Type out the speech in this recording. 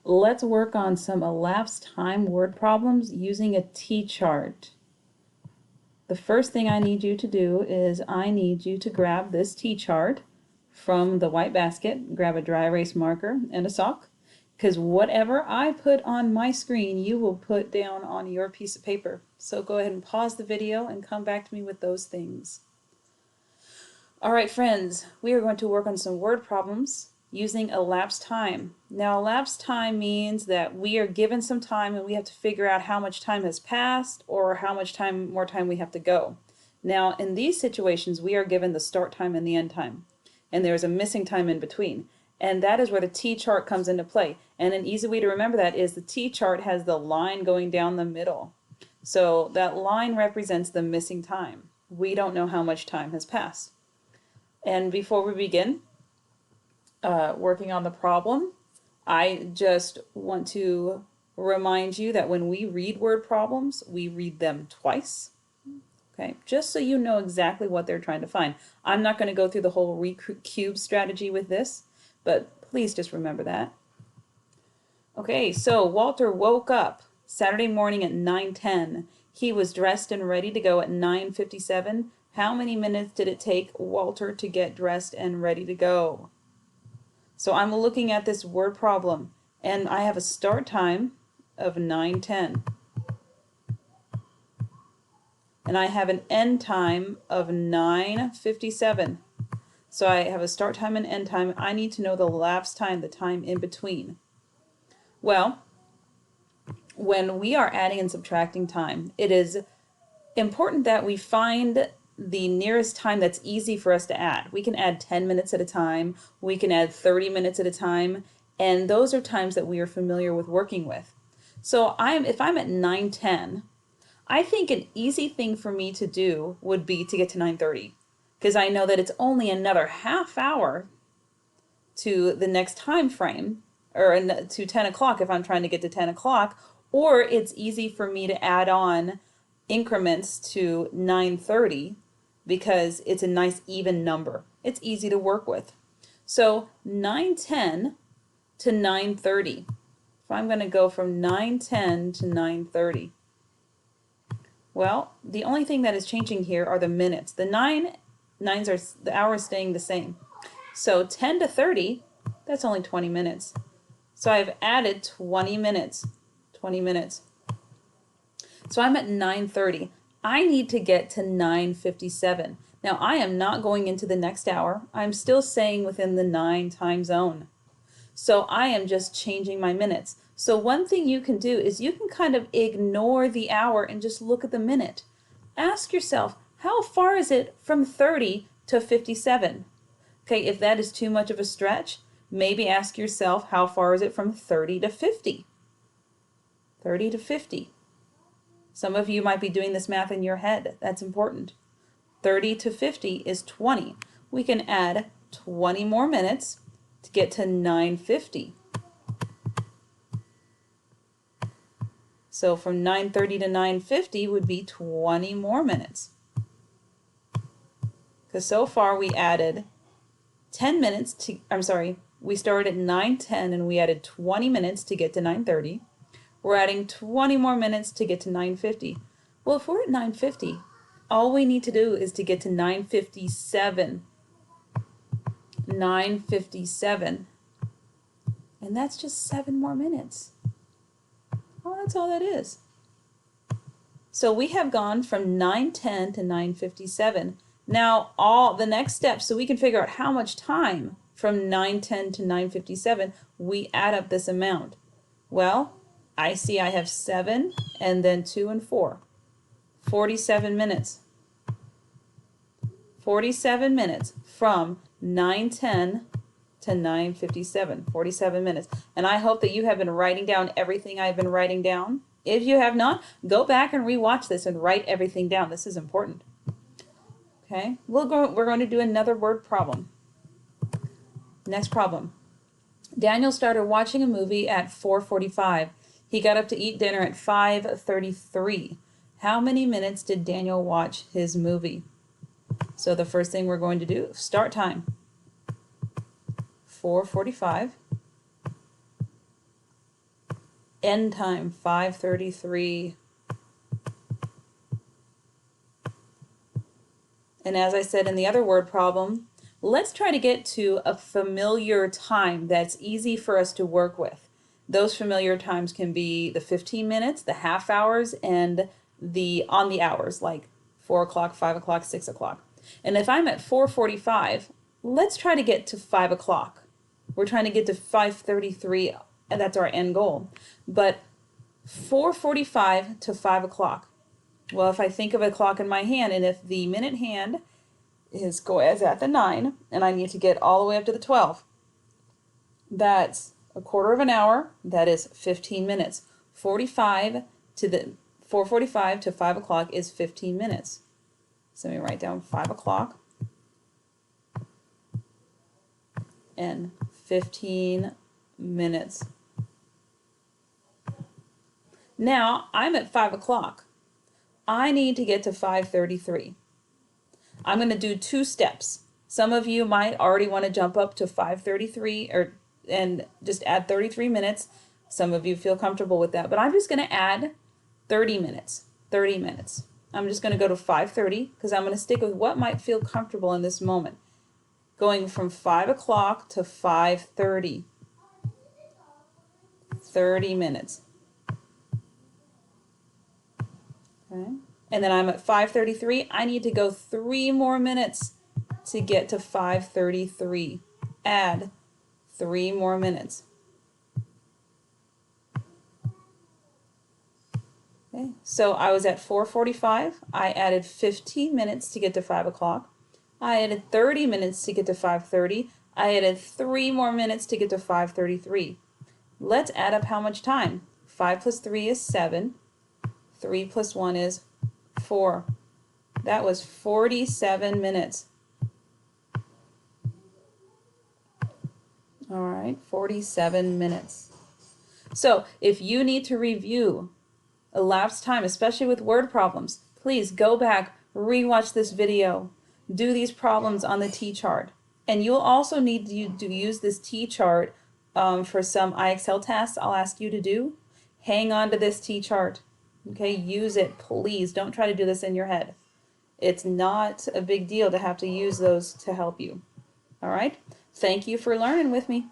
Let's work on some elapsed time word problems using a T-chart. The first thing I need you to do is I need you to grab this T-chart from the white basket, grab a dry erase marker and a sock, because whatever I put on my screen you will put down on your piece of paper. So go ahead and pause the video and come back to me with those things. Alright friends, we are going to work on some word problems using elapsed time. Now elapsed time means that we are given some time and we have to figure out how much time has passed or how much more time we have to go. Now in these situations we are given the start time and the end time, and there's a missing time in between, and that is where the T-chart comes into play. And an easy way to remember that is the T-chart has the line going down the middle, so that line represents the missing time. We don't know how much time has passed. And before we begin working on the problem, I just want to remind you that when we read word problems, we read them twice. Okay, just so you know exactly what they're trying to find. I'm not going to go through the whole recube strategy with this, but please just remember that. Okay, so Walter woke up Saturday morning at 9:10. He was dressed and ready to go at 9:57. How many minutes did it take Walter to get dressed and ready to go? So I'm looking at this word problem, and I have a start time of 9:10. And I have an end time of 9:57. So I have a start time and end time. I need to know the elapsed time, the time in between. Well, when we are adding and subtracting time, it is important that we find the nearest time that's easy for us to add. We can add 10 minutes at a time, we can add 30 minutes at a time, and those are times that we are familiar with working with. So if I'm at 9:10, I think an easy thing for me to do would be to get to 9:30, because I know that it's only another half hour to the next time frame, or to 10 o'clock if I'm trying to get to 10 o'clock, or it's easy for me to add on increments to 9:30 because it's a nice even number. It's easy to work with. So 9:10 to 9:30. So I'm going to go from 9:10 to 9:30. Well, the only thing that is changing here are the minutes. The the hours staying the same. So 10 to 30, that's only 20 minutes. So I've added 20 minutes. 20 minutes. So I'm at 9:30. I need to get to 9:57. Now I am not going into the next hour. I'm still staying within the 9 time zone. So I am just changing my minutes. So one thing you can do is you can kind of ignore the hour and just look at the minute. Ask yourself, how far is it from 30 to 57? Okay, if that is too much of a stretch, maybe ask yourself, how far is it from 30 to 50? 30 to 50. Some of you might be doing this math in your head. That's important. 30 to 50 is 20. We can add 20 more minutes to get to 9:50. So from 9:30 to 9:50 would be 20 more minutes. Because so far we added 10 minutes to, we started at 9:10 and we added 20 minutes to get to 9:30. We're adding 20 more minutes to get to 9:50. Well, if we're at 9:50, all we need to do is to get to 9:57. 9:57. And that's just 7 more minutes. Well, that's all that is. So we have gone from 9:10 to 9:57. Now all the next steps, so we can figure out how much time from 9:10 to 9:57, we add up this amount. Well, I see I have 7 and then 2 and 4. 47 minutes. 47 minutes from 9:10 to 9:57. 47 minutes. And I hope that you have been writing down everything I've been writing down. If you have not, go back and rewatch this and write everything down. This is important. Okay, we're going to do another word problem. Next problem. Daniel started watching a movie at 4:45. He got up to eat dinner at 5:33. How many minutes did Daniel watch his movie? So the first thing we're going to do, start time, 4:45. End time, 5:33. And as I said in the other word problem, let's try to get to a familiar time that's easy for us to work with. Those familiar times can be the 15 minutes, the half hours, and the on the hours, like 4 o'clock, 5 o'clock, 6 o'clock. And if I'm at 4:45, let's try to get to 5 o'clock. We're trying to get to 5:33, and that's our end goal. But 4:45 to 5 o'clock. Well, if I think of a clock in my hand, and if the minute hand is at the 9, and I need to get all the way up to the 12, that's a quarter of an hour. That is 15 minutes. 4:45 to 5 o'clock is 15 minutes. So let me write down 5 o'clock and 15 minutes. Now I'm at 5 o'clock. I need to get to 5:33. I'm going to do 2 steps. Some of you might already want to jump up to 5:33 and just add 33 minutes. Some of you feel comfortable with that, but I'm just going to add 30 minutes. 30 minutes. I'm just going to go to 5:30 because I'm going to stick with what might feel comfortable in this moment. Going from 5 o'clock to 5:30. 30 minutes. Okay. And then I'm at 5:33. I need to go 3 more minutes to get to 5:33. Add 3 more minutes. Okay. So I was at 4:45. I added 15 minutes to get to 5 o'clock. I added 30 minutes to get to 5:30. I added 3 more minutes to get to 5:33. Let's add up how much time. 5 plus 3 is 7. 3 plus 1 is 4. That was 47 minutes. All right, 47 minutes. So if you need to review elapsed time, especially with word problems, please go back, rewatch this video, do these problems on the T-chart. And you'll also need to use this T-chart for some IXL tasks I'll ask you to do. Hang on to this T-chart. Okay, use it, please. Don't try to do this in your head. It's not a big deal to have to use those to help you. All right? Thank you for learning with me.